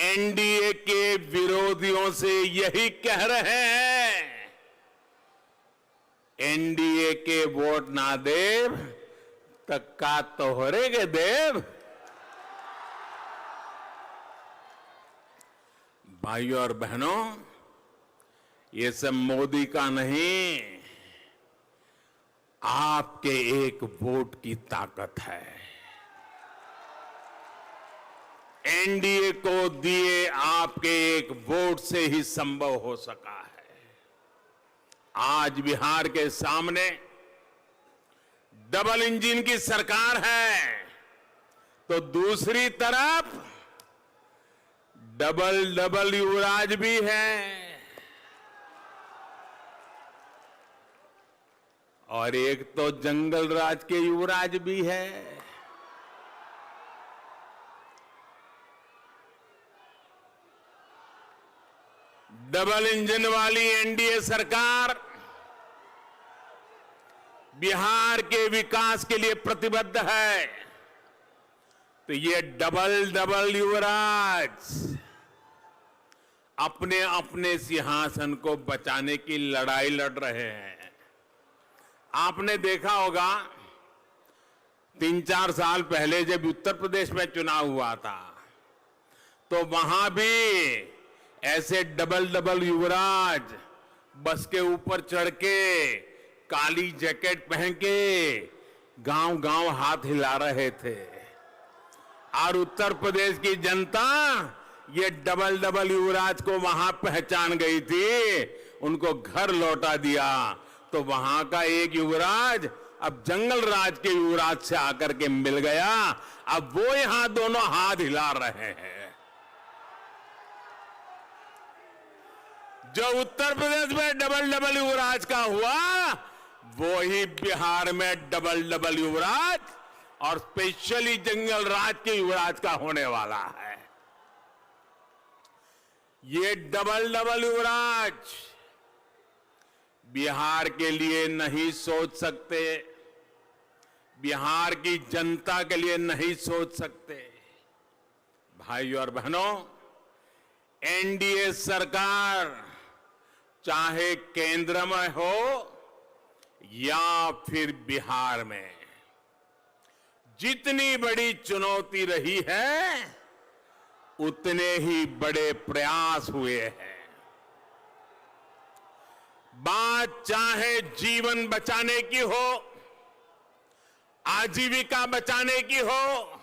NDA के विरोधियों से यही कह रहे हैं, एनडीए के वोट ना देव तक्का तोहरे के देव। भाइयों और बहनों, ये सब मोदी का नहीं, आपके एक वोट की ताकत है। एनडीए को दिए आपके एक वोट से ही संभव हो सका है। आज बिहार के सामने डबल इंजन की सरकार है, तो दूसरी तरफ डबल डबल युवराज भी है, और एक तो जंगल राज के युवराज भी है। डबल इंजन वाली एनडीए सरकार बिहार के विकास के लिए प्रतिबद्ध है, तो ये डबल डबल युवराज अपने अपने सिंहासन को बचाने की लड़ाई लड़ रहे हैं। आपने देखा होगा 3-4 साल पहले जब उत्तर प्रदेश में चुनाव हुआ था, तो वहां भी ऐसे डबल डबल युवराज बस के ऊपर चढ़ के काली जैकेट पहन के गांव गांव हाथ हिला रहे थे, और उत्तर प्रदेश की जनता ये डबल डबल युवराज को वहां पहचान गई थी, उनको घर लौटा दिया। तो वहां का एक युवराज अब जंगल राज के युवराज से आकर के मिल गया, अब वो यहां दोनों हाथ हिला रहे हैं। जो उत्तर प्रदेश में डबल डबल युवराज का हुआ, वो ही बिहार में डबल डबल युवराज और स्पेशली जंगल राज के युवराज का होने वाला है। ये डबल डबल युवराज बिहार के लिए नहीं सोच सकते, बिहार की जनता के लिए नहीं सोच सकते। भाइयों और बहनों, एनडीए सरकार चाहे केंद्र में हो या फिर बिहार में, जितनी बड़ी चुनौती रही है उतने ही बड़े प्रयास हुए हैं। बात चाहे जीवन बचाने की हो, आजीविका बचाने की हो,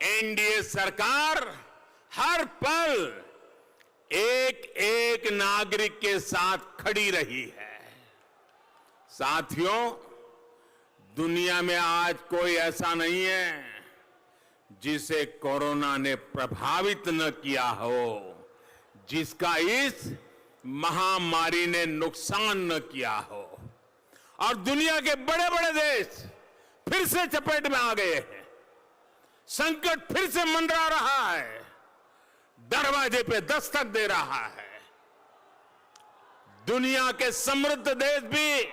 एनडीए सरकार हर पल एक एक नागरिक के साथ खड़ी रही है। साथियों, दुनिया में आज कोई ऐसा नहीं है जिसे कोरोना ने प्रभावित न किया हो, जिसका इस महामारी ने नुकसान न किया हो। और दुनिया के बड़े बड़े देश फिर से चपेट में आ गए हैं, संकट फिर से मंडरा रहा है, दरवाजे पे दस्तक दे रहा है। दुनिया के समृद्ध देश भी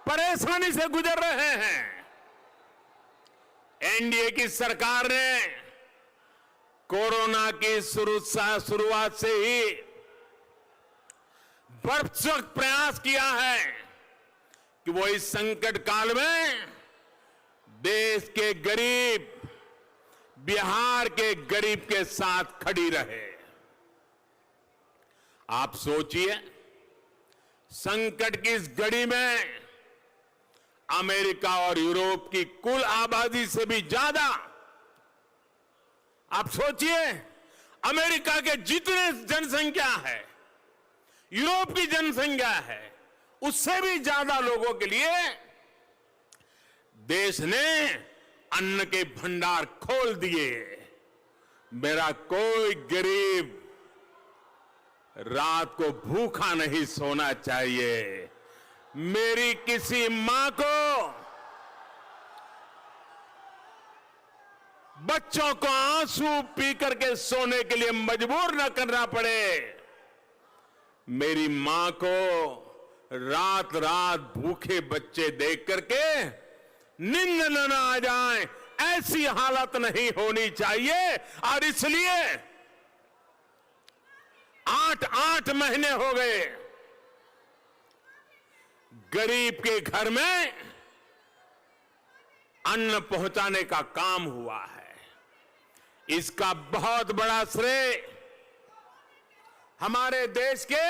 परेशानी से गुजर रहे हैं। एनडीए की सरकार ने कोरोना की शुरुआत से ही भरसक प्रयास किया है कि वो इस संकट काल में देश के गरीब, बिहार के गरीब के साथ खड़ी रहे। आप सोचिए, संकट की इस घड़ी में अमेरिका और यूरोप की कुल आबादी से भी ज्यादा, आप सोचिए, अमेरिका के जितने जनसंख्या है, यूरोप की जनसंख्या है, उससे भी ज्यादा लोगों के लिए देश ने अन्न के भंडार खोल दिए। मेरा कोई गरीब रात को भूखा नहीं सोना चाहिए। मेरी किसी मां को बच्चों को आंसू पी करके सोने के लिए मजबूर न करना पड़े। मेरी मां को रात रात भूखे बच्चे देख करके नींद न आ जाए, ऐसी हालत नहीं होनी चाहिए। और इसलिए 8 महीने हो गए गरीब के घर में अन्न पहुंचाने का काम हुआ है। इसका बहुत बड़ा श्रेय हमारे देश के